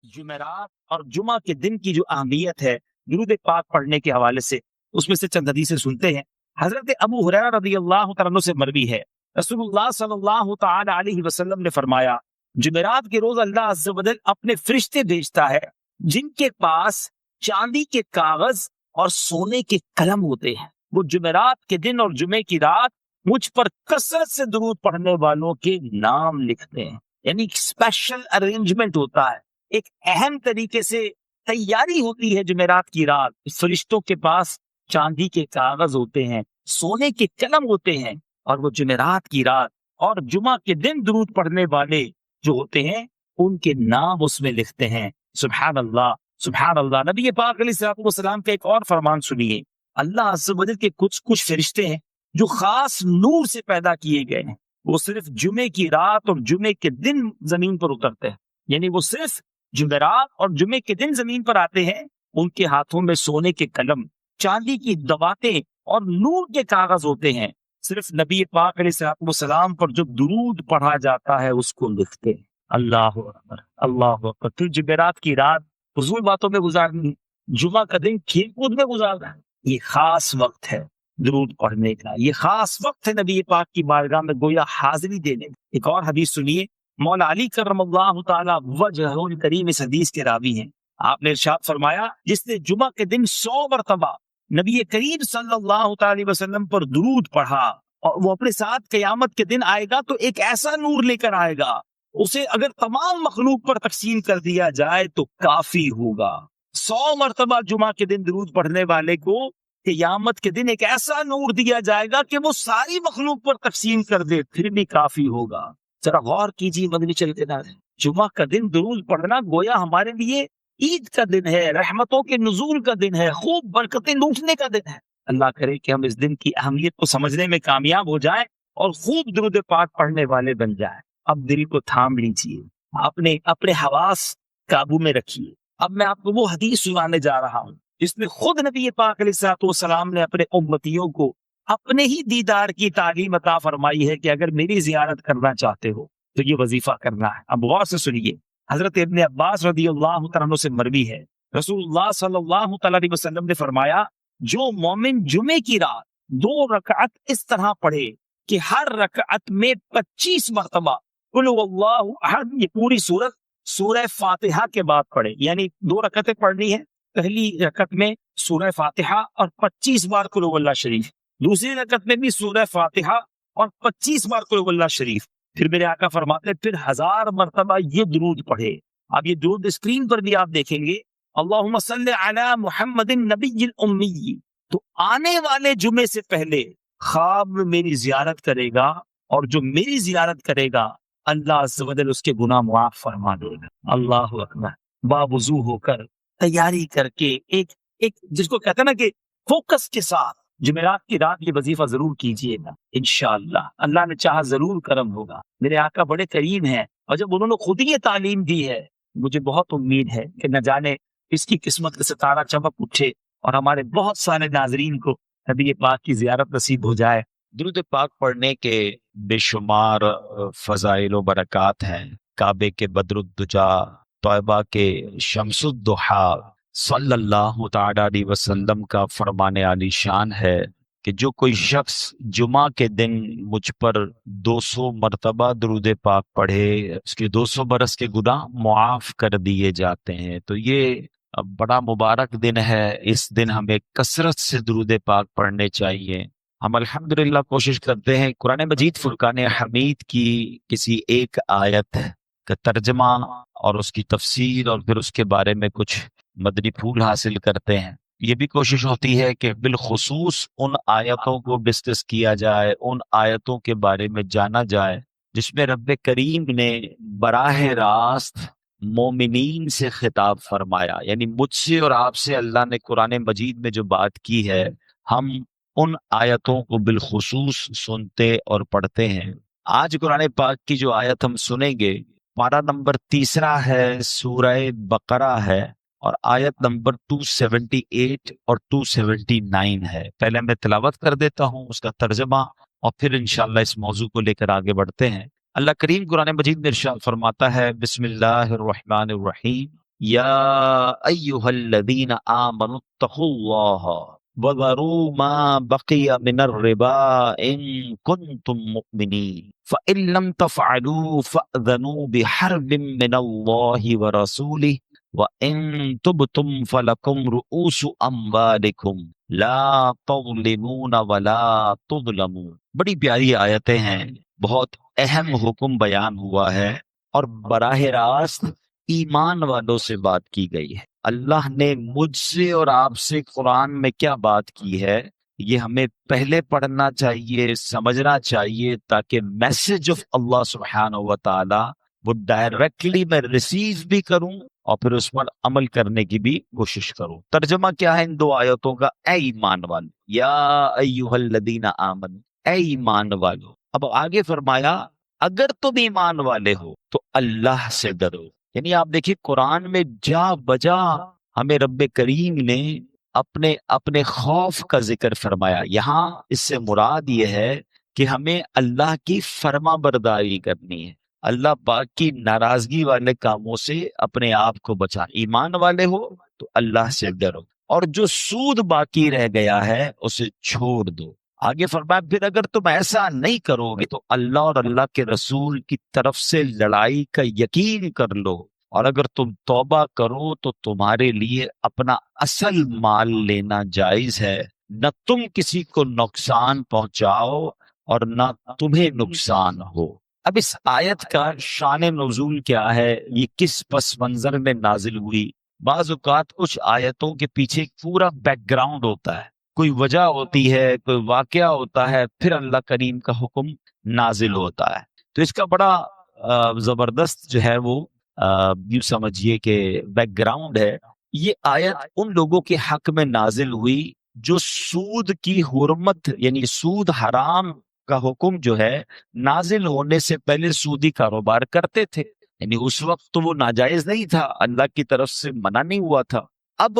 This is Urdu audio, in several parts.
جمعرات اور جمعہ کے دن کی جو اہمیت ہے درود پاک پڑھنے کے حوالے سے، اس میں سے چند حدیثیں سنتے ہیں۔ حضرت ابو ہریرہ رضی اللہ تعالیٰ عنہ سے مروی ہے، رسول اللہ صلی اللہ تعالی علیہ وسلم نے فرمایا، جمعرات کے روز اللہ عز و جل اپنے فرشتے بھیجتا ہے جن کے پاس چاندی کے کاغذ اور سونے کے قلم ہوتے ہیں۔ وہ جمعرات کے دن اور جمعے کی رات مجھ پر کثرت سے درود پڑھنے والوں کے نام لکھتے ہیں۔ یعنی ایک اسپیشل ارینجمنٹ ہوتا ہے، ایک اہم طریقے سے تیاری ہوتی ہے جمعرات کی رات۔ فرشتوں کے پاس چاندی کے کاغذ ہوتے ہیں، سونے کے قلم ہوتے ہیں، اور وہ جمعرات کی رات اور جمعہ کے دن درود پڑھنے والے جو ہوتے ہیں ان کے نام اس میں لکھتے ہیں۔ سبحان اللہ، سبحان اللہ۔ نبی پاک علیہ الصلوۃ والسلام کا ایک اور فرمان سنیے، اللہ عز و جل کے کچھ فرشتے ہیں جو خاص نور سے پیدا کیے گئے ہیں، وہ صرف جمعے کی رات اور جمعے کے دن زمین پر اترتے ہیں۔ یعنی وہ صرف جمعرات اور جمعے کے دن زمین پر آتے ہیں، ان کے ہاتھوں میں سونے کے قلم، چاندی کی دواتیں اور نور کے کاغذ ہوتے ہیں۔ صرف نبی پاک علیہ الصلوۃ والسلام پر جو درود پڑھا جاتا ہے اس کو لکھتے ہیں۔ اللہ اکبر، اللہ اکبر۔ پھر جمعرات کی رات فضول باتوں میں گزارنی، جمعہ کا دن کھیل کود میں گزارنا، یہ خاص وقت ہے درود پڑھنے کا، یہ خاص وقت ہے نبی پاک کی بارگاہ میں گویا حاضری دینے کا۔ ایک اور حدیث سنیے، مولا علی کرم اللہ تعالی وجہہ الکریم اس حدیث کے راوی ہیں۔ آپ نے ارشاد فرمایا، جس نے جمعہ کے دن 100 مرتبہ نبی کریم صلی اللہ تعالی وسلم پر درود پڑھا، اور وہ اپنے ساتھ قیامت کے دن آئے گا تو ایک ایسا نور لے کر آئے گا، اسے اگر تمام مخلوق پر تقسیم کر دیا جائے تو کافی ہوگا۔ 100 مرتبہ جمعہ کے دن درود پڑھنے والے کو قیامت کے دن ایک ایسا نور دیا جائے گا کہ وہ ساری مخلوق پر تقسیم کر دے، پھر بھی کافی ہوگا۔ ذرا غور کیجیے مدنی چلتے نہ رہے، جمعہ کا دن درود پڑھنا گویا ہمارے لیے عید کا دن ہے، رحمتوں کے نزول کا دن ہے، خوب برکتیں لوٹنے کا دن ہے۔ اللہ کرے کہ ہم اس دن کی اہمیت کو سمجھنے میں کامیاب ہو جائیں اور خوب درود پاک پڑھنے والے بن جائیں۔ اب دل کو تھام لیجیے، اپنے حواس قابو میں رکھیے۔ اب میں آپ کو وہ حدیث سنانے جا رہا ہوں جس میں خود نبی پاک علیہ الصلوۃ والسلام نے اپنے امتیوں کو اپنے ہی دیدار کی تعلیم عطا فرمائی ہے کہ اگر میری زیارت کرنا چاہتے ہو تو یہ وظیفہ کرنا ہے۔ اب غور سے سنیے، حضرت ابن عباس رضی اللہ تعالیٰ عنہ سے مروی ہے، رسول اللہ صلی اللہ تعالیٰ علیہ وسلم نے فرمایا، جو مومن جمعے کی رات 2 رکعت اس طرح پڑھے کہ ہر رکعت میں 25 مرتبہ قل هو اللہ احد، یہ پوری سورت سورہ فاتحہ کے بعد پڑھے، یعنی 2 رکعتیں پڑھنی ہے، پہلی رکعت میں سورہ فاتحہ اور 25 بار قل هو اللہ شریف، دوسری رکعت میں بھی سورہ فاتحہ اور 25 بار قل هو اللہ شریف۔ پھر میرے آقا فرماتے پھر 1000 مرتبہ یہ درود پڑھے۔ اب یہ درود اسکرین پر بھی آپ دیکھیں گے، اللہم صلی علی محمد النبی الامی، تو آنے والے جمعے سے پہلے خواب میں میری زیارت کرے گا، اور جو میری زیارت کرے گا اللہ عز و جل اس کے گناہ معاف فرما دے گا۔ اللہ اکبر۔ باوضو ہو کر، تیاری کر کے، ایک جس کو کہتے ہیں نا کہ فوکس کے ساتھ جمعرات کی رات یہ وظیفہ ضرور کیجئے گا، انشاءاللہ اللہ نے چاہا ضرور کرم ہوگا۔ میرے آقا بڑے کریم ہیں، اور جب انہوں نے خود ہی یہ تعلیم دی ہے، مجھے بہت امید ہے کہ نہ جانے اس کی قسمت کا ستارہ چمک اٹھے اور ہمارے بہت سارے ناظرین کو نبی پاک کی زیارت نصیب ہو جائے۔ درود پاک پڑھنے کے بے شمار فضائل و برکات ہیں۔ کعبے کے بدر الدجا، طیبہ کے شمس الضحیٰ، صلی اللہ تعالی علیہ وسلم کا فرمان عالی شان ہے کہ جو کوئی شخص جمعہ کے دن مجھ پر 200 مرتبہ درود پاک پڑھے، اس کے 200 برس کے گناہ معاف کر دیے جاتے ہیں۔ تو یہ بڑا مبارک دن ہے، اس دن ہمیں کثرت سے درود پاک پڑھنے چاہیے۔ ہم الحمدللہ کوشش کرتے ہیں قرآن مجید فرقان حمید کی کسی ایک آیت کا ترجمہ اور اس کی تفسیر اور پھر اس کے بارے میں کچھ مدنی پھول حاصل کرتے ہیں۔ یہ بھی کوشش ہوتی ہے کہ بالخصوص ان آیتوں کو ڈسکس کیا جائے، ان آیتوں کے بارے میں جانا جائے جس میں رب کریم نے براہ راست مومنین سے خطاب فرمایا، یعنی مجھ سے اور آپ سے اللہ نے قرآن مجید میں جو بات کی ہے، ہم ان آیتوں کو بالخصوص سنتے اور پڑھتے ہیں۔ آج قرآن پاک کی جو آیت ہم سنیں گے، پارہ نمبر 3 ہے، سورہ بقرہ ہے، اور آیت نمبر 278 اور 279 ہے۔ پہلے میں تلاوت کر دیتا ہوں اس کا ترجمہ، اور پھر انشاءاللہ اس موضوع کو لے کر آگے بڑھتے ہیں۔ اللہ کریم قرآن مجید میں ارشاد فرماتا ہے، بسم اللہ الرحمن الرحیم، یا ایھا الذین آمنوا اتقوا اللہ وذروا ما بقی من الربا ان کنتم مؤمنین فإن لم تفعلوا فأذنوا بحرب من اللہ ورسولہ وَإِن تُبْتُمْ فَلَكُمْ رُؤُوسُ أَمْوَالِكُمْ لَا تَظْلِمُونَ وَلَا تُظْلَمُونَ۔ بڑی پیاری آیتیں ہیں، بہت اہم حکم بیان ہوا ہے اور براہ راست ایمان والوں سے بات کی گئی ہے۔ اللہ نے مجھ سے اور آپ سے قرآن میں کیا بات کی ہے، یہ ہمیں پہلے پڑھنا چاہیے، سمجھنا چاہیے، تاکہ میسج آف اللہ سبحانہ و تعالی وہ ڈائریکٹلی میں ریسیو بھی کروں اور پھر اس پر عمل کرنے کی بھی کوشش کروں۔ ترجمہ کیا ہے ان دو آیتوں کا؟ اے ایمان والو، یا ایھا الذین آمنوا، اے ایمان والو۔ اب آگے فرمایا اگر تم ایمان والے ہو تو اللہ سے ڈرو۔ یعنی آپ دیکھیے قرآن میں جا بجا ہمیں رب کریم نے اپنے خوف کا ذکر فرمایا۔ یہاں اس سے مراد یہ ہے کہ ہمیں اللہ کی فرما برداری کرنی ہے، اللہ پاک کی ناراضگی والے کاموں سے اپنے آپ کو بچا۔ ایمان والے ہو تو اللہ سے ڈرو اور جو سود باقی رہ گیا ہے اسے چھوڑ دو۔ آگے فرمایا پھر اگر تم ایسا نہیں کرو گے تو اللہ اور اللہ کے رسول کی طرف سے لڑائی کا یقین کر لو، اور اگر تم توبہ کرو تو تمہارے لیے اپنا اصل مال لینا جائز ہے، نہ تم کسی کو نقصان پہنچاؤ اور نہ تمہیں نقصان ہو۔ اب اس آیت کا شان نزول کیا ہے، یہ کس پس منظر میں نازل ہوئی؟ بعض اوقات کچھ آیتوں کے پیچھے پورا بیک گراؤنڈ ہوتا ہے، کوئی وجہ ہوتی ہے، کوئی واقعہ ہوتا ہے، پھر اللہ کریم کا حکم نازل ہوتا ہے۔ تو اس کا بڑا زبردست جو ہے وہ یوں سمجھیے کہ بیک گراؤنڈ ہے۔ یہ آیت ان لوگوں کے حق میں نازل ہوئی جو سود کی حرمت یعنی سود حرام کا حکم جو ہے نازل ہونے سے پہلے سودی کاروبار کرتے تھے، یعنی اس وقت تو وہ ناجائز نہیں تھا، اللہ کی طرف سے منع نہیں ہوا تھا۔ اب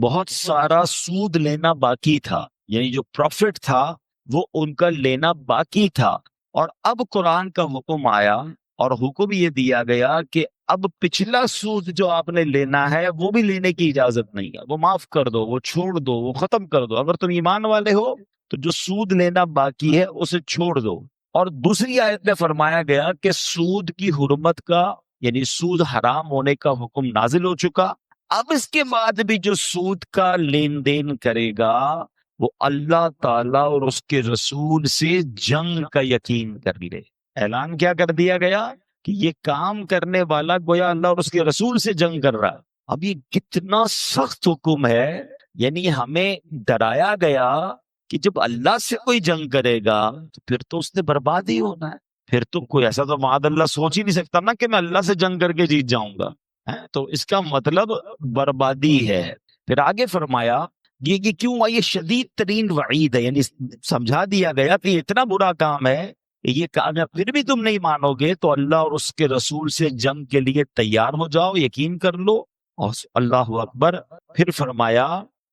بہت سارا سود لینا باقی تھا، یعنی جو پروفٹ تھا وہ ان کا لینا باقی تھا، اور اب قرآن کا حکم آیا اور حکم یہ دیا گیا کہ اب پچھلا سود جو آپ نے لینا ہے وہ بھی لینے کی اجازت نہیں ہے، وہ معاف کر دو، وہ چھوڑ دو، وہ ختم کر دو۔ اگر تم ایمان والے ہو تو جو سود لینا باقی ہے اسے چھوڑ دو۔ اور دوسری آیت میں فرمایا گیا کہ سود کی حرمت کا یعنی سود حرام ہونے کا حکم نازل ہو چکا، اب اس کے بعد بھی جو سود کا لین دین کرے گا وہ اللہ تعالیٰ اور اس کے رسول سے جنگ کا یقین کر لے۔ اعلان کیا کر دیا گیا کہ یہ کام کرنے والا گویا اللہ اور اس کے رسول سے جنگ کر رہا ہے۔ اب یہ کتنا سخت حکم ہے، یعنی ہمیں ڈرایا گیا کہ جب اللہ سے کوئی جنگ کرے گا تو پھر تو اس نے برباد ہی ہونا ہے، پھر تو کوئی ایسا تو معاذ اللہ سوچ ہی نہیں سکتا نا کہ میں اللہ سے جنگ کر کے جیت جاؤں گا، تو اس کا مطلب بربادی ہے۔ پھر آگے فرمایا یہ کیوں؟ یہ شدید ترین وعید ہے، یعنی سمجھا دیا گیا کہ یہ اتنا برا کام ہے، یہ کام ہے، پھر بھی تم نہیں مانو گے تو اللہ اور اس کے رسول سے جنگ کے لیے تیار ہو جاؤ، یقین کر لو۔ اور اللہ اکبر۔ پھر فرمایا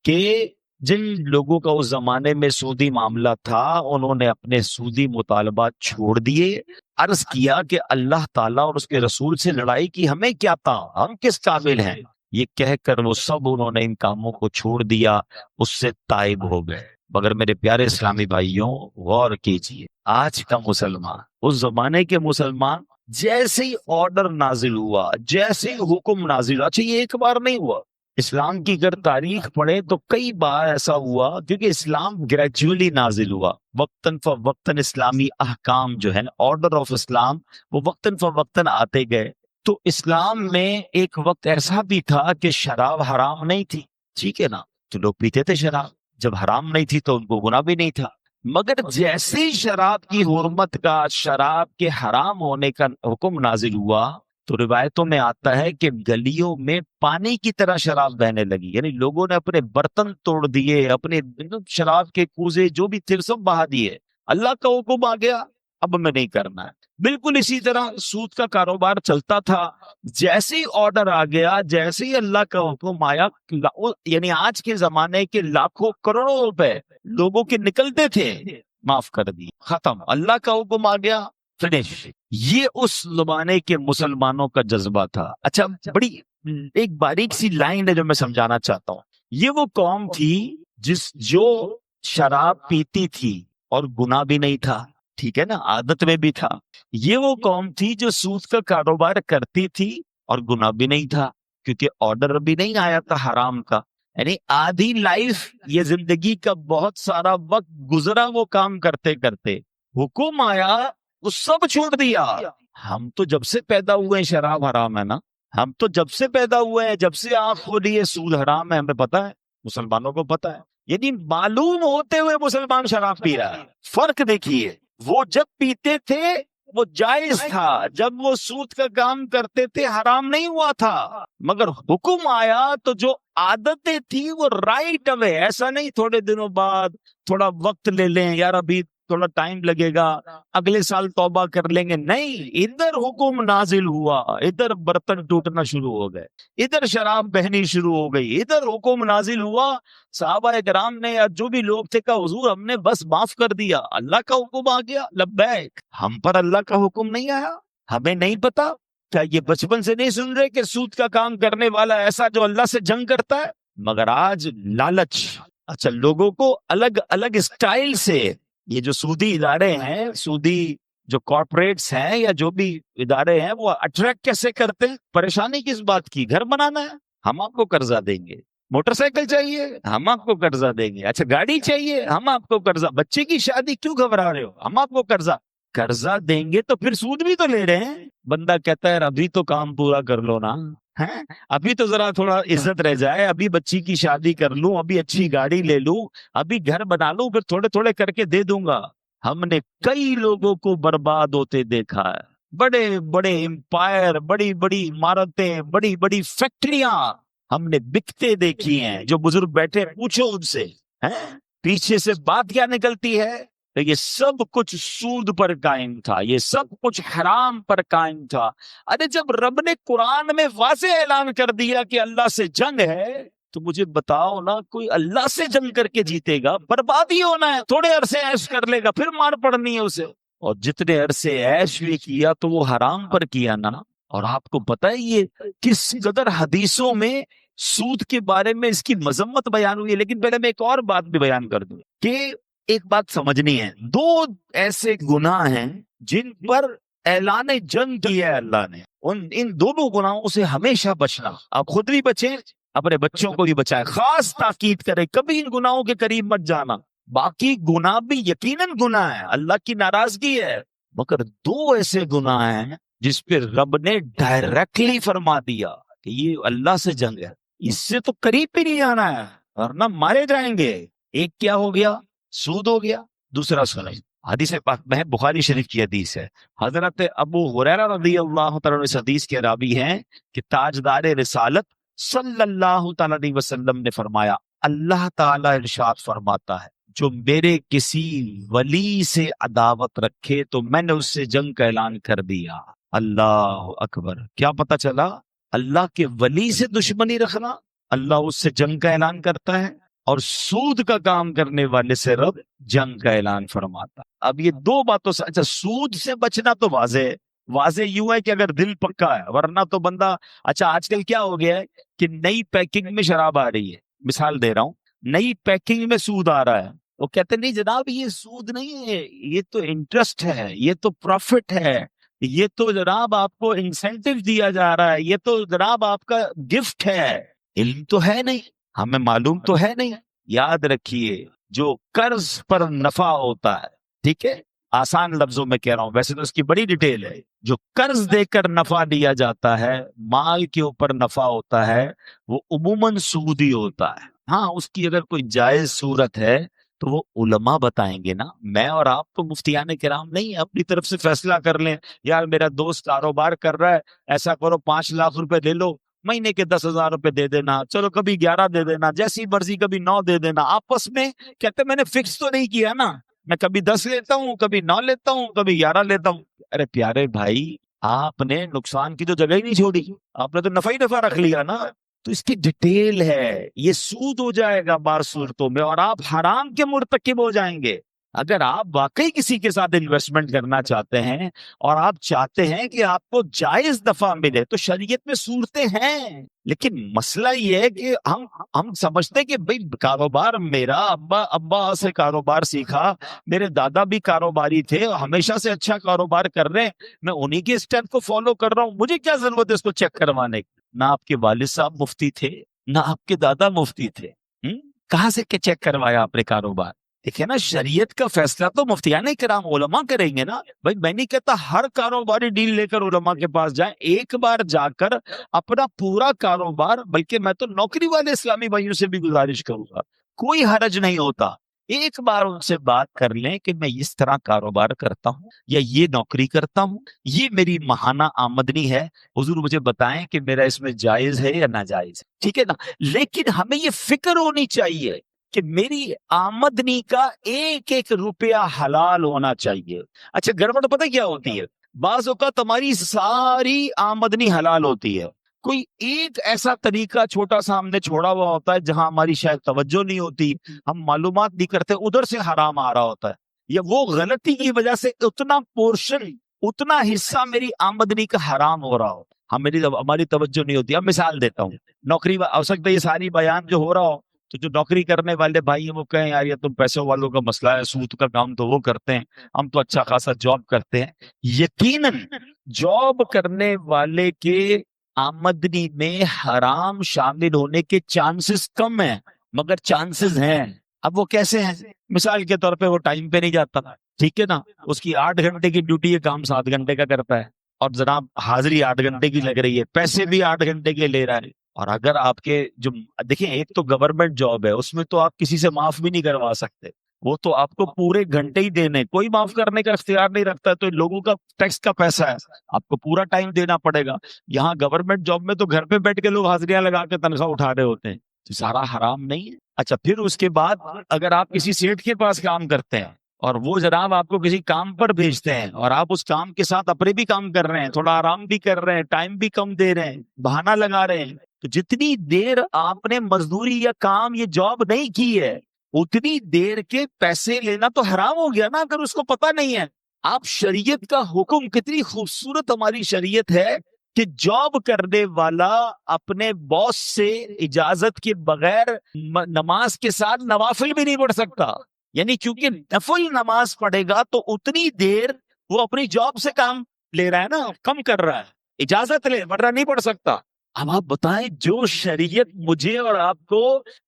کہ جن لوگوں کا اس زمانے میں سودی معاملہ تھا انہوں نے اپنے سودی مطالبات چھوڑ دیے، عرض کیا کہ اللہ تعالیٰ اور اس کے رسول سے لڑائی کی ہمیں کیا تھا، ہم کس قابل ہیں، یہ کہہ کر وہ سب انہوں نے ان کاموں کو چھوڑ دیا، اس سے تائب ہو گئے۔ مگر میرے پیارے اسلامی بھائیوں غور کیجئے، آج کا مسلمان اس زمانے کے مسلمان جیسے ہی آرڈر نازل ہوا، جیسے ہی حکم نازل ہوا، اچھا یہ ایک بار نہیں ہوا، اسلام کی اگر تاریخ پڑھیں تو کئی بار ایسا ہوا، کیونکہ اسلام گریجولی نازل ہوا، وقتاً فوقتاً اسلامی احکام جو ہے آرڈر آف اسلام وہ وقتاً فوقتاً آتے گئے۔ تو اسلام میں ایک وقت ایسا بھی تھا کہ شراب حرام نہیں تھی، ٹھیک ہے نا، تو لوگ پیتے تھے شراب، جب حرام نہیں تھی تو ان کو گناہ بھی نہیں تھا۔ مگر جیسے ہی شراب کی حرمت کا، شراب کے حرام ہونے کا حکم نازل ہوا تو روایتوں میں آتا ہے کہ گلیوں میں پانی کی طرح شراب بہنے لگی، یعنی لوگوں نے اپنے برتن توڑ دیے، اپنے شراب کے کوزے جو بھی تھے سب بہا دیے۔ اللہ کا حکم آ گیا اب میں نہیں کرنا ہے۔ بالکل اسی طرح سود کا کاروبار چلتا تھا، جیسے ہی آرڈر آ گیا، جیسے ہی اللہ کا حکم آیا، یعنی آج کے زمانے کے لاکھوں کروڑوں روپے لوگوں کے نکلتے تھے، معاف کر دی، ختم۔ اللہ کا حکم آ گیا، فنش. یہ اس زمانے کے مسلمانوں کا جذبہ تھا. اچھا بڑی ایک باریک سی لائن ہے جو میں سمجھانا چاہتا ہوں. یہ وہ قوم تھی جو شراب پیتی تھی اور گناہ بھی نہیں تھا, ٹھیک ہے نا, عادت میں بھی تھا. یہ وہ قوم تھی جو سود کا کاروبار کرتی تھی اور گناہ بھی نہیں تھا, کیونکہ آرڈر بھی نہیں آیا تھا حرام کا. یعنی آدھی لائف, یہ زندگی کا بہت سارا وقت گزرا وہ کام کرتے کرتے, حکم آیا وہ سب چھوڑ دیا. ہم تو جب سے پیدا ہوئے ہیں شراب حرام ہے نا, ہم تو جب سے پیدا ہوئے ہیں, جب سے آنکھ کھولی ہے سود حرام ہے, ہمیں پتا ہے, مسلمانوں کو پتا ہے. یعنی معلوم ہوتے ہوئے مسلمان شراب پی رہا ہے. فرق دیکھیے, وہ جب پیتے تھے وہ جائز تھا, جب وہ سود کا کام کرتے تھے حرام نہیں ہوا تھا. مگر حکم آیا تو جو عادتیں تھی وہ رائٹ اوے, ایسا نہیں تھوڑے دنوں بعد تھوڑا وقت لے لیں یار, ابھی تھوڑا ٹائم لگے گا, اگلے سال توبہ کر لیں گے. نہیں, ادھر حکم نازل ہوا, ادھر برتن ٹوٹنا شروع ہو گئے, ادھر شراب بہنی شروع ہو گئی, ادھر حکم نازل ہوا. صحابہ کرام نے یا جو بھی لوگ تھے کہا حضور ہم نے بس معاف کر دیا, اللہ کا حکم آ گیا, لبیک. ہم پر اللہ کا حکم نہیں آیا, ہمیں نہیں پتا. کیا یہ بچپن سے نہیں سن رہے کہ سود کا کام کرنے والا ایسا جو اللہ سے جنگ کرتا ہے؟ مگر آج لالچ, اچھا لوگوں کو الگ الگ اسٹائل سے, یہ جو سودی ادارے ہیں, سودی جو کارپوریٹس ہیں یا جو بھی ادارے ہیں, وہ اٹریکٹ کیسے کرتے ہیں؟ پریشانی کس بات کی؟ گھر بنانا ہے, ہم آپ کو قرضہ دیں گے. موٹر سائیکل چاہیے, ہم آپ کو قرضہ دیں گے. اچھا گاڑی چاہیے, ہم آپ کو قرضہ. بچے کی شادی کیوں گھبرا رہے ہو, ہم آپ کو قرضہ دیں گے تو پھر سود بھی تو لے رہے ہیں. بندہ کہتا ہے ابھی تو کام پورا کر لو نا, ابھی تو ذرا تھوڑا عزت رہ جائے, ابھی بچی کی شادی کر لوں, ابھی اچھی گاڑی لے لوں, ابھی گھر بنا لوں, پھر تھوڑے تھوڑے کر کے دے دوں گا. ہم نے کئی لوگوں کو برباد ہوتے دیکھا ہے. بڑے بڑے امپائر, بڑی بڑی عمارتیں, بڑی بڑی فیکٹریاں ہم نے بکتے دیکھی ہیں. جو بزرگ بیٹھے پوچھو ان سے, پیچھے سے بات کیا نکلتی ہے؟ یہ سب کچھ سود پر قائم تھا, یہ سب کچھ حرام پر قائم تھا. ارے جب رب نے قرآن میں واضح اعلان کر دیا کہ اللہ سے جنگ ہے, تو مجھے بتاؤ نا, کوئی اللہ سے جنگ کر کے جیتے گا؟ برباد ہی ہونا ہے. تھوڑے عرصے عیش کر لے گا, پھر مار پڑنی ہے اسے. اور جتنے عرصے عیش بھی کیا تو وہ حرام پر کیا نا. اور آپ کو پتہ ہے یہ کس قدر حدیثوں میں سود کے بارے میں اس کی مذمت بیان ہوئی ہے. لیکن پہلے میں ایک اور بات بھی بیان کر دوں کہ ایک بات سمجھنی ہے. دو ایسے گناہ ہیں جن پر اعلان جنگ کیا ہے اللہ نے. ان دونوں گناہوں سے ہمیشہ بچنا. آپ خود بھی بچیں, اپنے بچوں کو بھی بچائیں. خاص تاکید کریں کبھی ان گناہوں کے قریب مت جانا. باقی گناہ بھی یقیناً گناہ ہے, اللہ کی ناراضگی ہے, مگر دو ایسے گناہ ہیں جس پہ رب نے ڈائریکٹلی فرما دیا کہ یہ اللہ سے جنگ ہے, اس سے تو قریب بھی نہیں آنا ہے ورنہ مارے جائیں گے. ایک کیا ہو گیا؟ سود ہو گیا. دوسرا سنیں, حدیث پاک میں بخاری شریف کی حدیث ہے. حضرت ابو ہریرہ رضی اللہ تعالیٰ عنہ اس حدیث کے راوی ہیں کہ تاجدار رسالت صلی اللہ تعالیٰ علیہ وسلم نے فرمایا, اللہ تعالیٰ ارشاد فرماتا ہے, جو میرے کسی ولی سے عداوت رکھے تو میں نے اس سے جنگ کا اعلان کر دیا. اللہ اکبر. کیا پتہ چلا؟ اللہ کے ولی سے دشمنی رکھنا, اللہ اس سے جنگ کا اعلان کرتا ہے, اور سود کا کام کرنے والے سے رب جنگ کا اعلان فرماتا. اب یہ دو باتوں سے, اچھا سود سے بچنا تو واضح یوں ہے کہ اگر دل پکا ہے, ورنہ تو بندہ, اچھا آج کل کیا ہو گیا ہے کہ نئی پیکنگ میں شراب آ رہی ہے, مثال دے رہا ہوں, نئی پیکنگ میں سود آ رہا ہے, وہ کہتے نہیں جناب یہ سود نہیں ہے, یہ تو انٹرسٹ ہے, یہ تو پروفٹ ہے, یہ تو جناب آپ کو انسینٹیو دیا جا رہا ہے, یہ تو جناب آپ کا گفٹ ہے. علم تو ہے نہیں, ہمیں معلوم تو ہے نہیں. یاد رکھیے, جو قرض پر نفع ہوتا ہے, ٹھیک ہے, آسان لفظوں میں کہہ رہا ہوں, ویسے تو اس کی بڑی ڈیٹیل ہے, جو قرض دے کر نفع لیا جاتا ہے, مال کے اوپر نفع ہوتا ہے, وہ عموماً سودی ہوتا ہے. ہاں اس کی اگر کوئی جائز صورت ہے تو وہ علماء بتائیں گے نا. میں اور آپ تو مفتیان کرام نہیں اپنی طرف سے فیصلہ کر لیں, یار میرا دوست کاروبار کر رہا ہے, ایسا کرو 5 لاکھ روپے لے لو, مہینے کے 10,000 روپے دے دینا, چلو کبھی 11 دے دینا, جیسی مرضی کبھی 9 دے دینا. آپس میں کہتے میں نے فکس تو نہیں کیا نا, میں کبھی 10 لیتا ہوں, کبھی 9 لیتا ہوں, کبھی 11 لیتا ہوں. ارے پیارے بھائی, آپ نے نقصان کی تو جگہ ہی نہیں چھوڑی, آپ نے تو نفع ہی نفع رکھ لیا نا. تو اس کی ڈیٹیل ہے, یہ سود ہو جائے گا بعض صورتوں میں, اور آپ حرام کے مرتکب ہو جائیں گے. اگر آپ واقعی کسی کے ساتھ انویسٹمنٹ کرنا چاہتے ہیں اور آپ چاہتے ہیں کہ آپ کو جائز دفع ملے تو شریعت میں صورتیں ہیں، لیکن مسئلہ یہ ہے کہ ہم سمجھتے ہیں کہ بھئی کاروبار، میرا ابا سے کاروبار سیکھا، میرے دادا بھی کاروباری تھے، ہمیشہ سے اچھا کاروبار کر رہے ہیں، میں انہی کے اسٹیپ کو فالو کر رہا ہوں، مجھے کیا ضرورت ہے اس کو چیک کروانے کی؟ نہ آپ کے والد صاحب مفتی تھے، نہ آپ کے دادا مفتی تھے، کہاں سے چیک کروایا آپ نے کاروبار؟ دیکھیں نا، شریعت کا فیصلہ تو مفتیان کرام علماء کریں گے نا بھائی. میں نہیں کہتا ہر کاروباری ڈیل لے کر علماء کے پاس جائیں، ایک بار جا کر اپنا پورا کاروبار، بلکہ میں تو نوکری والے اسلامی بھائیوں سے بھی گزارش کروں گا، کوئی حرج نہیں ہوتا، ایک بار ان سے بات کر لیں کہ میں اس طرح کاروبار کرتا ہوں یا یہ نوکری کرتا ہوں، یہ میری ماہانہ آمدنی ہے، حضور مجھے بتائیں کہ میرا اس میں جائز ہے یا ناجائز ہے، ٹھیک ہے نا. لیکن ہمیں یہ فکر ہونی چاہیے کہ میری آمدنی کا ایک ایک روپیہ حلال ہونا چاہیے. اچھا، گڑبڑ پتہ کیا ہوتی ہے؟ بعض اوقات ہماری ساری آمدنی حلال ہوتی ہے، کوئی ایک ایسا طریقہ چھوٹا سا ہم نے چھوڑا ہوا ہوتا ہے جہاں ہماری شاید توجہ نہیں ہوتی، ہم معلومات نہیں کرتے، ادھر سے حرام آ رہا ہوتا ہے، یا وہ غلطی کی وجہ سے اتنا پورشن، اتنا حصہ میری آمدنی کا حرام ہو رہا ہو، ہماری توجہ نہیں ہوتی. اب مثال دیتا ہوں، نوکری ہو سکتا ہے یہ ساری بیان جو ہو رہا ہو تو جو نوکری کرنے والے بھائی ہیں وہ کہیں یار یہ تم پیسوں والوں کا مسئلہ ہے، سود کا کام تو وہ کرتے ہیں، ہم تو اچھا خاصا جاب کرتے ہیں. یقیناً جاب کرنے والے کے آمدنی میں حرام شامل ہونے کے چانسز کم ہیں، مگر چانسز ہیں. اب وہ کیسے ہیں؟ مثال کے طور پہ وہ ٹائم پہ نہیں جاتا، ٹھیک ہے نا، اس کی 8 گھنٹے کی ڈیوٹی ہے، کام 7 گھنٹے کا کرتا ہے، اور جناب حاضری 8 گھنٹے کی لگ رہی ہے، پیسے بھی 8 گھنٹے کے لے رہا ہے. اور اگر آپ کے جو دیکھیں، ایک تو گورنمنٹ جاب ہے، اس میں تو آپ کسی سے معاف بھی نہیں کروا سکتے، وہ تو آپ کو پورے گھنٹے ہی دینے، کوئی معاف کرنے کا اختیار نہیں رکھتا، تو لوگوں کا ٹیکس کا پیسہ ہے، آپ کو پورا ٹائم دینا پڑے گا. یہاں گورنمنٹ جاب میں تو گھر پہ بیٹھ کے لوگ حاضریاں لگا کے تنخواہ اٹھا رہے ہوتے ہیں، تو سارا حرام نہیں ہے. اچھا، پھر اس کے بعد اگر آپ کسی سیٹ کے پاس کام کرتے ہیں اور وہ جناب آپ کو کسی کام پر بھیجتے ہیں اور آپ اس کام کے ساتھ اپنے بھی کام کر رہے ہیں، تھوڑا آرام بھی کر رہے ہیں، ٹائم بھی کم دے رہے ہیں، بہانہ لگا رہے ہیں، تو جتنی دیر آپ نے مزدوری یا کام یہ جاب نہیں کی ہے اتنی دیر کے پیسے لینا تو حرام ہو گیا نا، اگر اس کو پتہ نہیں ہے. آپ شریعت کا حکم، کتنی خوبصورت ہماری شریعت ہے کہ جاب کرنے والا اپنے باس سے اجازت کے بغیر نماز کے ساتھ نوافل بھی نہیں پڑھ سکتا. یعنی کیونکہ نفل نماز پڑھے گا تو اتنی دیر وہ اپنی جاب سے کام لے رہا ہے نا، کم کر رہا ہے، اجازت لے، ورنہ نہیں پڑھ سکتا. اب آپ بتائیں، جو شریعت مجھے اور آپ کو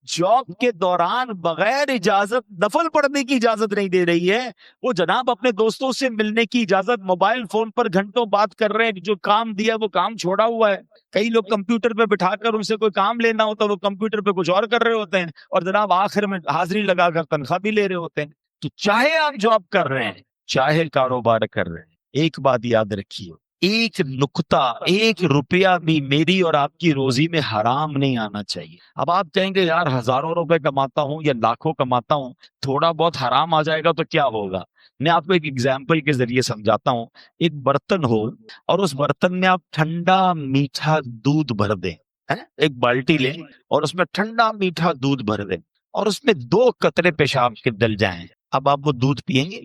جاب کے دوران بغیر اجازت نفل پڑھنے کی اجازت نہیں دے رہی ہے، وہ جناب اپنے دوستوں سے ملنے کی اجازت، موبائل فون پر گھنٹوں بات کر رہے ہیں، جو کام دیا وہ کام چھوڑا ہوا ہے. کئی لوگ کمپیوٹر پہ بٹھا کر ان سے کوئی کام لینا ہوتا ہے، وہ کمپیوٹر پہ کچھ اور کر رہے ہوتے ہیں، اور جناب آخر میں حاضری لگا کر تنخواہ بھی لے رہے ہوتے ہیں. تو چاہے آپ جاب کر رہے ہیں، چاہے کاروبار کر رہے ہیں، ایک بات یاد رکھیے، ایک نقطہ، ایک روپیہ بھی میری اور آپ کی روزی میں حرام نہیں آنا چاہیے. اب آپ کہیں گے یار ہزاروں روپے کماتا ہوں یا لاکھوں کماتا ہوں، تھوڑا بہت حرام آ جائے گا تو کیا ہوگا؟ میں آپ کو ایک ایگزامپل کے ذریعے سمجھاتا ہوں. ایک برتن ہو اور اس برتن میں آپ ٹھنڈا میٹھا دودھ بھر دیں، ایک بالٹی لیں اور اس میں ٹھنڈا میٹھا دودھ بھر دیں اور اس میں 2 قطرے پیشاب کے ڈل جائیں. اب آپ وہ دودھ پیئیں گے؟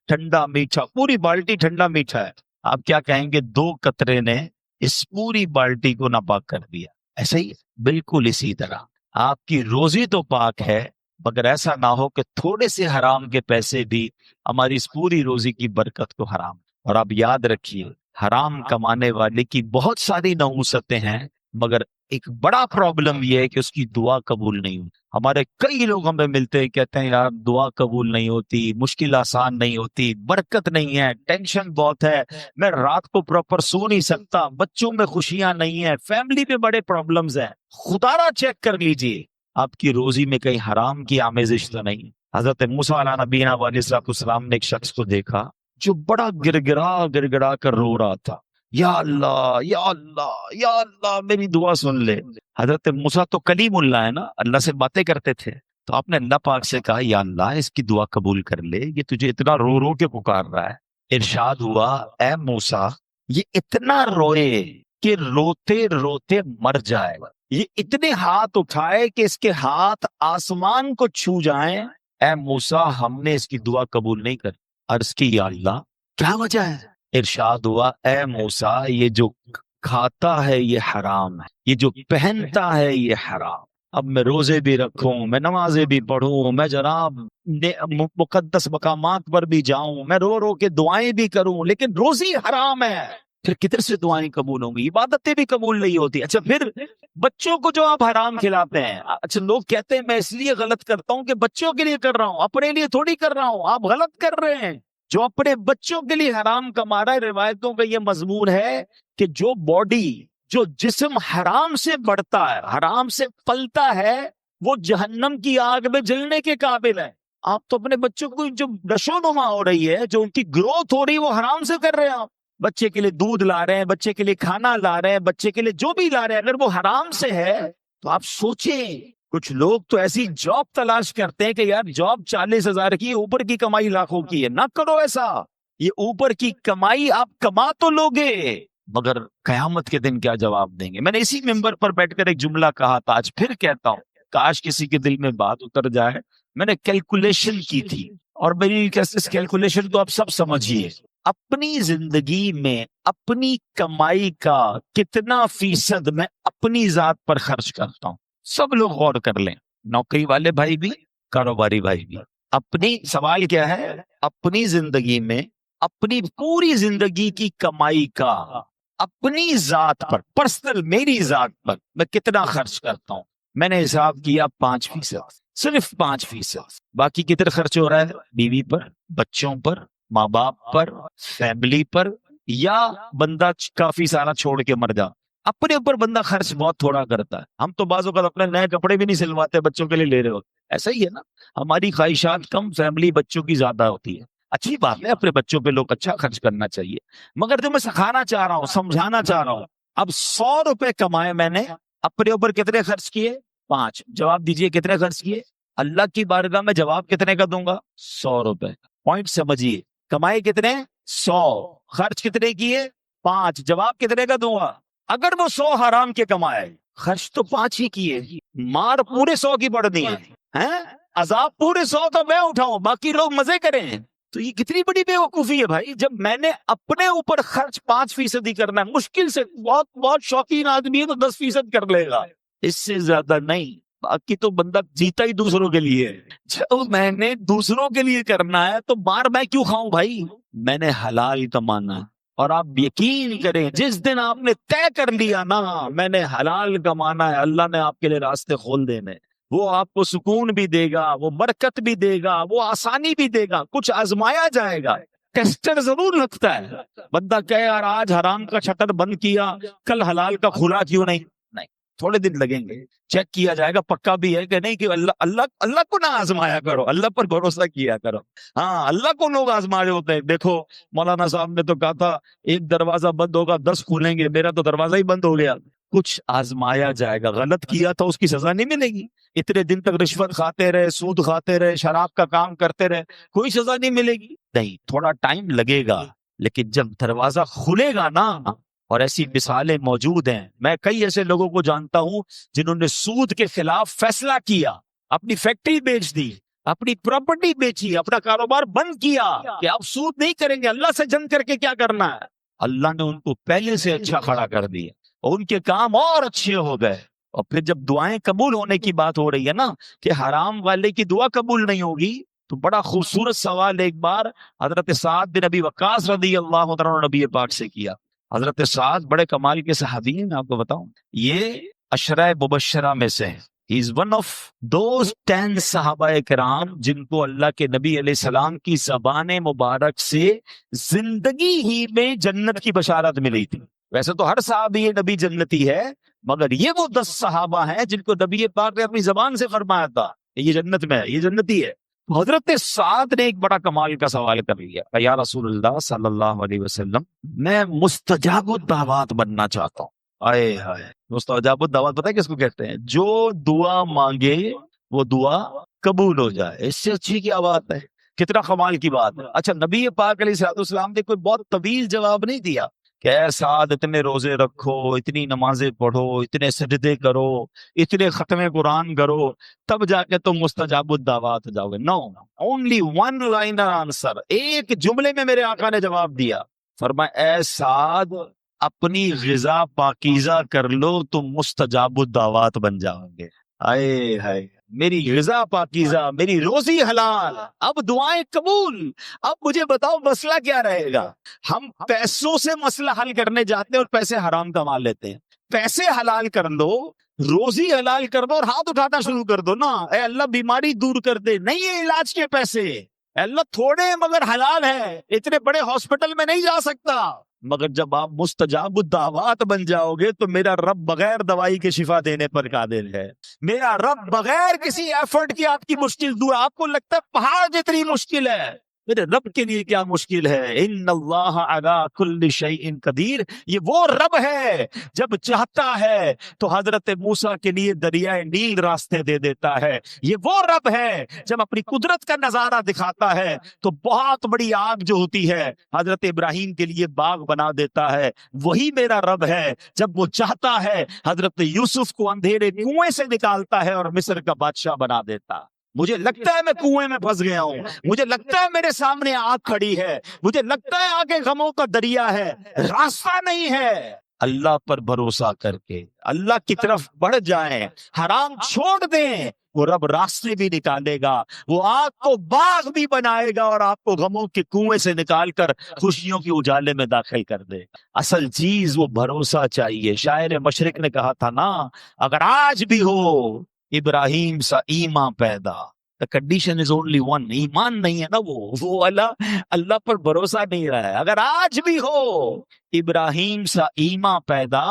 ٹھنڈا میٹھا، پوری بالٹی ٹھنڈا میٹھا ہے، آپ کیا کہیں گے؟ 2 قطرے نے اس پوری بالٹی کو ناپاک کر دیا. ایسے ہی بالکل اسی طرح آپ کی روزی تو پاک ہے، مگر ایسا نہ ہو کہ تھوڑے سے حرام کے پیسے بھی ہماری اس پوری روزی کی برکت کو حرام. اور آپ یاد رکھیے، حرام کمانے والے کی بہت ساری نحوستیں ہیں، مگر ایک بڑا پرابلم یہ ہے کہ اس کی دعا قبول نہیں ہوتی. ہمارے کئی لوگ ہمیں ملتے ہیں، کہتے ہیں یار دعا قبول نہیں ہوتی، مشکل آسان نہیں ہوتی، برکت نہیں ہے، ٹینشن بہت ہے، میں رات کو پراپر سو نہیں سکتا، بچوں میں خوشیاں نہیں ہیں، فیملی میں بڑے پرابلمز ہیں. خدا را چیک کر لیجئے آپ کی روزی میں کہیں حرام کی آمیزش تو نہیں. حضرت موسیٰ علیہ نبینا علیہ السلام نے ایک شخص کو دیکھا جو بڑا گڑ گڑا کر رو رہا تھا، یا اللہ یا اللہ یا اللہ میری دعا سن لے. حضرت موسیٰ تو کلیم اللہ ہے نا، اللہ سے باتیں کرتے تھے، تو آپ نے اللہ پاک سے کہا یا اللہ اس کی دعا قبول کر لے، یہ تجھے اتنا رو رو کے پکار رہا ہے. ارشاد ہوا اے موسیٰ یہ اتنا روئے کہ روتے روتے مر جائے، یہ اتنے ہاتھ اٹھائے کہ اس کے ہاتھ آسمان کو چھو جائیں، اے موسیٰ ہم نے اس کی دعا قبول نہیں کر. عرض کی یا اللہ کیا وجہ ہے؟ ارشاد ہوا اے موسیٰ یہ جو کھاتا ہے یہ حرام ہے، یہ جو پہنتا ہے یہ حرام. اب میں روزے بھی رکھوں، میں نمازیں بھی پڑھوں، میں جناب مقدس مقامات پر بھی جاؤں، میں رو رو کے دعائیں بھی کروں، لیکن روزی حرام ہے، پھر کدھر سے دعائیں قبول ہوں گی؟ عبادتیں بھی قبول نہیں ہوتی. اچھا پھر بچوں کو جو آپ حرام کھلاتے ہیں، اچھا لوگ کہتے ہیں میں اس لیے غلط کرتا ہوں کہ بچوں کے لیے کر رہا ہوں، اپنے لیے تھوڑی کر رہا ہوں. آپ غلط کر رہے ہیں. جو اپنے بچوں کے لیے حرام کما رہا ہے، روایتوں کا یہ مضمون ہے کہ جو باڈی، جو جسم حرام سے بڑھتا ہے، حرام سے پلتا ہے، وہ جہنم کی آگ میں جلنے کے قابل ہے. آپ تو اپنے بچوں کو جو نشو نما ہو رہی ہے، جو ان کی گروتھ ہو رہی ہے، وہ حرام سے کر رہے ہیں. آپ بچے کے لیے دودھ لا رہے ہیں، بچے کے لیے کھانا لا رہے ہیں، بچے کے لیے جو بھی لا رہے ہیں، اگر وہ حرام سے ہے تو آپ سوچیں. کچھ لوگ تو ایسی جاب تلاش کرتے ہیں کہ یار جاب 40,000 کی، اوپر کی کمائی لاکھوں کی ہے. نہ کرو ایسا. یہ اوپر کی کمائی آپ کما تو لوگے، مگر قیامت کے دن کیا جواب دیں گے؟ میں نے اسی ممبر پر بیٹھ کر ایک جملہ کہا تھا، آج پھر کہتا ہوں، کاش کسی کے دل میں بات اتر جائے. میں نے کیلکولیشن کی تھی، اور میری اس کیلکولیشن کو آپ سب سمجھیے. اپنی زندگی میں اپنی کمائی کا کتنا فیصد میں اپنی ذات پر خرچ کرتا ہوں؟ سب لوگ غور کر لیں، نوکری والے بھائی بھی، کاروباری بھائی بھی. اپنی سوال کیا ہے؟ اپنی زندگی میں اپنی پوری زندگی کی کمائی کا اپنی ذات پر، پرسنل میری ذات پر میں کتنا خرچ کرتا ہوں؟ میں نے حساب کیا 5%، صرف 5%. باقی کتنا خرچ ہو رہا ہے؟ بیوی پر، بچوں پر، ماں باپ پر، فیملی پر، یا بندہ کافی سارا چھوڑ کے مر جا. اپنے اوپر بندہ خرچ بہت تھوڑا کرتا ہے. ہم تو بعض اوقات اپنے نئے کپڑے بھی نہیں سلواتے، بچوں کے لیے لے رہے ہوتے. ایسا ہی ہے نا، ہماری خواہشات کم، فیملی بچوں کی زیادہ ہوتی ہے. اچھی بات ہے، اپنے بچوں پہ لوگ اچھا خرچ کرنا چاہیے، مگر جو میں سکھانا چاہ رہا ہوں، سمجھانا چاہ رہا ہوں، اب 100 روپے کمائے میں نے، اپنے اوپر کتنے خرچ کیے؟ 5. جواب دیجئے کتنے خرچ کیے؟ اللہ کی بارگاہ میں جواب کتنے کا دوں گا؟ 100 روپے. پوائنٹ سمجھیے، کمائے کتنے؟ 100. خرچ کتنے کیے؟ 5. جواب کتنے کا دوں گا؟ اگر وہ 100 حرام کے کمائے، خرچ تو 5 ہی کیے، مار پورے 100 کی پڑنی ہے، عذاب پورے 100 کا میں اٹھاؤں، باقی لوگ مزے کریں. تو یہ کتنی بڑی بے وقوفی ہے بھائی. جب میں نے اپنے اوپر خرچ 5% ہی کرنا ہے، مشکل سے بہت بہت شوقین آدمی ہے تو 10% کر لے گا، اس سے زیادہ نہیں. باقی تو بندہ جیتا ہی دوسروں کے لیے. جب میں نے دوسروں کے لیے کرنا ہے تو بار میں کیوں کھاؤں بھائی؟ میں نے حلال کمانا ہے. اور آپ یقین کریں، جس دن آپ نے طے کر لیا نا میں نے حلال کمانا ہے، اللہ نے آپ کے لیے راستے کھول دینے. وہ آپ کو سکون بھی دے گا، وہ برکت بھی دے گا، وہ آسانی بھی دے گا. کچھ آزمایا جائے گا، ٹیسٹر ضرور لگتا ہے. بندہ کہے یار آج حرام کا شٹر بند کیا، کل حلال کا کھلا کیوں نہیں؟ نہیں، تھوڑے دن لگیں گے، چیک کیا جائے گا پکا بھی ہے کہ نہیں، کہ اللہ کو نہ آزمایا کرو، اللہ پر بھروسہ کیا کرو. ہاں، اللہ کو لوگ آزما رہے ہوتے ہیں. دیکھو مولانا صاحب نے تو کہا تھا ایک دروازہ بند ہوگا 10 کھولیں گے، میرا تو دروازہ ہی بند ہو گیا. کچھ آزمایا جائے گا. غلط کیا تو اس کی سزا نہیں ملے گی. اتنے دن تک رشوت کھاتے رہے، سود کھاتے رہے، شراب کا کام کرتے رہے، کوئی سزا نہیں ملے گی. نہیں، تھوڑا ٹائم لگے گا، لیکن جب دروازہ کھلے گا نا، اور ایسی مثالیں موجود ہیں. میں کئی ایسے لوگوں کو جانتا ہوں جنہوں نے سود کے خلاف فیصلہ کیا، اپنی فیکٹری بیچ دی، اپنی پراپرٹی بیچی، اپنا کاروبار بند کیا کہ اب سود نہیں کریں گے، اللہ سے جنگ کر کے کیا کرنا ہے. اللہ نے ان کو پہلے سے اچھا کھڑا کر دیا اور ان کے کام اور اچھے ہو گئے. اور پھر جب دعائیں قبول ہونے کی بات ہو رہی ہے نا، کہ حرام والے کی دعا قبول نہیں ہوگی، تو بڑا خوبصورت سوال ایک بار حضرت سعد بن ابی وقاص رضی اللہ عنہ نبی پاک سے کیا. حضرت سعد بڑے کمال کے صحابی ہیں، میں آپ کو بتاؤں، یہ عشرہ مبشرہ میں سے ہیں. He is one of those 10 صحابہ کرام جن کو اللہ کے نبی علیہ السلام کی زبان مبارک سے زندگی ہی میں جنت کی بشارت ملی تھی. ویسے تو ہر صحابی نبی جنتی ہے، مگر یہ وہ 10 صحابہ ہیں جن کو نبی پاک نے اپنی زبان سے فرمایا تھا یہ جنت میں ہے، یہ جنتی ہے. حضرت سعد نے ایک بڑا کمال کا سوال کر لیا، یا رسول اللہ صلی اللہ علیہ وسلم، میں مستجاب الدعوات بننا چاہتا ہوں. آئے ہائے، مستجاب الدعوات پتہ ہے کس کو کہتے ہیں؟ جو دعا مانگے وہ دعا قبول ہو جائے. اس سے اچھی کیا بات ہے؟ کتنا کمال کی بات ہے. اچھا، نبی پاک علیہ السلام نے کوئی بہت طویل جواب نہیں دیا کہ اے سعد اتنے روزے رکھو، اتنی نمازیں پڑھو، اتنے سجدے کرو، اتنے ختم قرآن کرو، تب جا کے تم مستجاب الدعوات جاؤ گے. نو، اونلی ون لائنر آنسر، ایک جملے میں میرے آقا نے جواب دیا. فرمایا اے سعد اپنی غذا پاکیزہ کر لو تم مستجاب الدعوات بن جاؤ گے. آئے ہائے، میری غذا پاکیزہ، میری روزی حلال، اب دعائیں قبول. اب مجھے بتاؤ مسئلہ کیا رہے گا؟ ہم پیسوں سے مسئلہ حل کرنے جاتے ہیں اور پیسے حرام کما لیتے ہیں. پیسے حلال کر لو، روزی حلال کر دو اور ہاتھ اٹھانا شروع کر دو نا. اے اللہ بیماری دور کر دے، نہیں ہے علاج کے پیسے. اے اللہ تھوڑے مگر حلال ہے، اتنے بڑے ہاسپٹل میں نہیں جا سکتا. مگر جب آپ مستجاب الدعوات بن جاؤ گے تو میرا رب بغیر دوائی کے شفا دینے پر قادر ہے. میرا رب بغیر کسی ایفرٹ کی آپ کی مشکل دور. آپ کو لگتا ہے پہاڑ جتنی مشکل ہے، میرے رب کے لیے کیا مشکل ہے. ان اللہ علی کل شیء قدیر. یہ وہ رب ہے جب چاہتا ہے تو حضرت موسیٰ کے لیے دریائے نیل راستے دے دیتا ہے. یہ وہ رب ہے جب اپنی قدرت کا نظارہ دکھاتا ہے تو بہت بڑی آگ جو ہوتی ہے حضرت ابراہیم کے لیے باغ بنا دیتا ہے. وہی میرا رب ہے جب وہ چاہتا ہے حضرت یوسف کو اندھیرے کنویں سے نکالتا ہے اور مصر کا بادشاہ بنا دیتا. مجھے لگتا ہے میں کنویں میں پھنس گیا ہوں، مجھے لگتا ہے میرے سامنے آگ کھڑی ہے، مجھے لگتا ہے آگے غموں کا دریا ہے، راستہ نہیں ہے. اللہ پر بھروسہ کر کے اللہ کی طرف بڑھ جائیں، حرام چھوڑ دیں، وہ رب راستے بھی نکالے گا. وہ آگ کو باغ بھی بنائے گا اور آپ کو غموں کے کنویں سے نکال کر خوشیوں کے اجالے میں داخل کر دے. اصل چیز وہ بھروسہ چاہیے. شاعر مشرق نے کہا تھا نا، اگر آج بھی ہو ابراہیم سا ایمان پیدا. The condition is only one. ایمان نہیں ہے نا، وہ اللہ پر بھروسہ نہیں رہا ہے. اگر آج بھی ہو ابراہیم سا ایمان پیدا،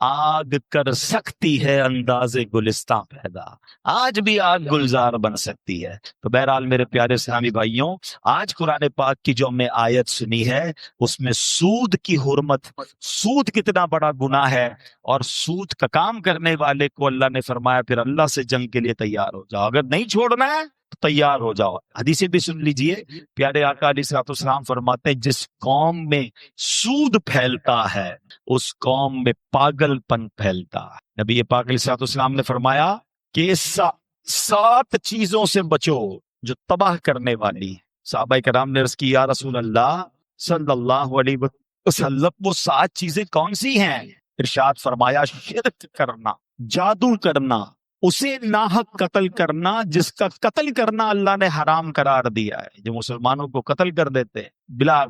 آگ کر سکتی ہے انداز گلستان پیدا. آج بھی آگ گلزار بن سکتی ہے. تو بہرحال میرے پیارے اسلامی بھائیوں، آج قرآن پاک کی جو ہم نے آیت سنی ہے اس میں سود کی حرمت، سود کتنا بڑا گناہ ہے، اور سود کا کام کرنے والے کو اللہ نے فرمایا پھر اللہ سے جنگ کے لیے تیار ہو جاؤ. اگر نہیں چھوڑنا ہے تو تیار ہو جاؤ. حدیثیں بھی سن لیجئے. پیارے آقا علیہ الصلوۃ والسلام فرماتے ہیں جس قوم میں سود پھیلتا ہے اس قوم میں پاگل پن پھیلتا ہے. نبی پاک علیہ الصلوۃ والسلام نے فرمایا کہ 7 چیزوں سے بچو جو تباہ کرنے والی. صحابہ کرام نے عرض کی یا رسول اللہ صلی اللہ علیہ وسلم وہ 7 چیزیں کون سی ہیں؟ ارشاد فرمایا شرک کرنا، جادو کرنا، اسے ناحق قتل کرنا جس کا قتل کرنا اللہ نے حرام قرار دیا ہے، جو مسلمانوں کو قتل کر دیتے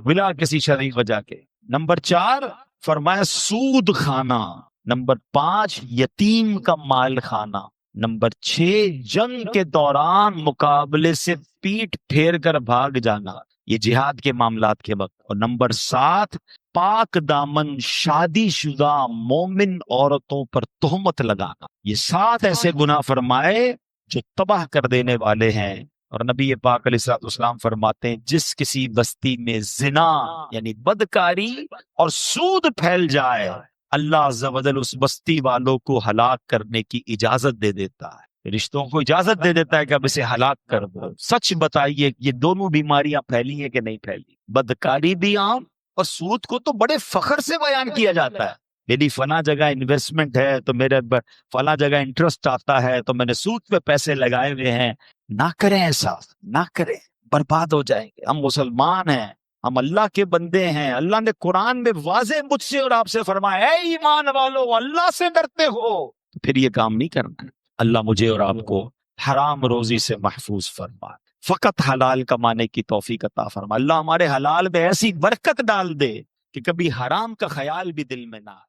بلا کسی شرعی وجہ کے. نمبر 4 فرمایا سود کھانا. نمبر 5 یتیم کا مال کھانا. نمبر 6 جنگ کے دوران مقابلے سے پیٹ پھیر کر بھاگ جانا، یہ جہاد کے معاملات کے وقت. اور نمبر 7 پاک دامن شادی شدہ مومن عورتوں پر تہمت لگانا. یہ 7 ایسے گناہ فرمائے جو تباہ کر دینے والے ہیں. اور نبی پاک علیہ الصلوۃ والسلام فرماتے ہیں جس کسی بستی میں زنا یعنی بدکاری اور سود پھیل جائے اللہ عز و جل اس بستی والوں کو ہلاک کرنے کی اجازت دے دیتا ہے، رشتوں کو اجازت دے دیتا ہے کہ اب اسے ہلاک کر دو. سچ بتائیے یہ دونوں بیماریاں پھیلی ہیں کہ نہیں پھیلی؟ بدکاری بھی عام اور سود کو تو بڑے فخر سے بیان کیا جاتا ہے. میری فلاں جگہ انویسٹمنٹ ہے تو میرے فلاں جگہ انٹرسٹ آتا ہے تو میں نے سود پہ پیسے لگائے ہوئے ہیں. نہ کریں ایسا، نہ کریں، برباد ہو جائیں گے. ہم مسلمان ہیں، ہم اللہ کے بندے ہیں. اللہ نے قرآن میں واضح مجھ سے اور آپ سے فرمایا اے ایمان والو اللہ سے ڈرتے ہو تو پھر یہ کام نہیں کرنا. اللہ مجھے اور آپ کو حرام روزی سے محفوظ فرما، فقط حلال کمانے کی توفیق عطا فرما. اللہ ہمارے حلال میں ایسی برکت ڈال دے کہ کبھی حرام کا خیال بھی دل میں نہ آئے.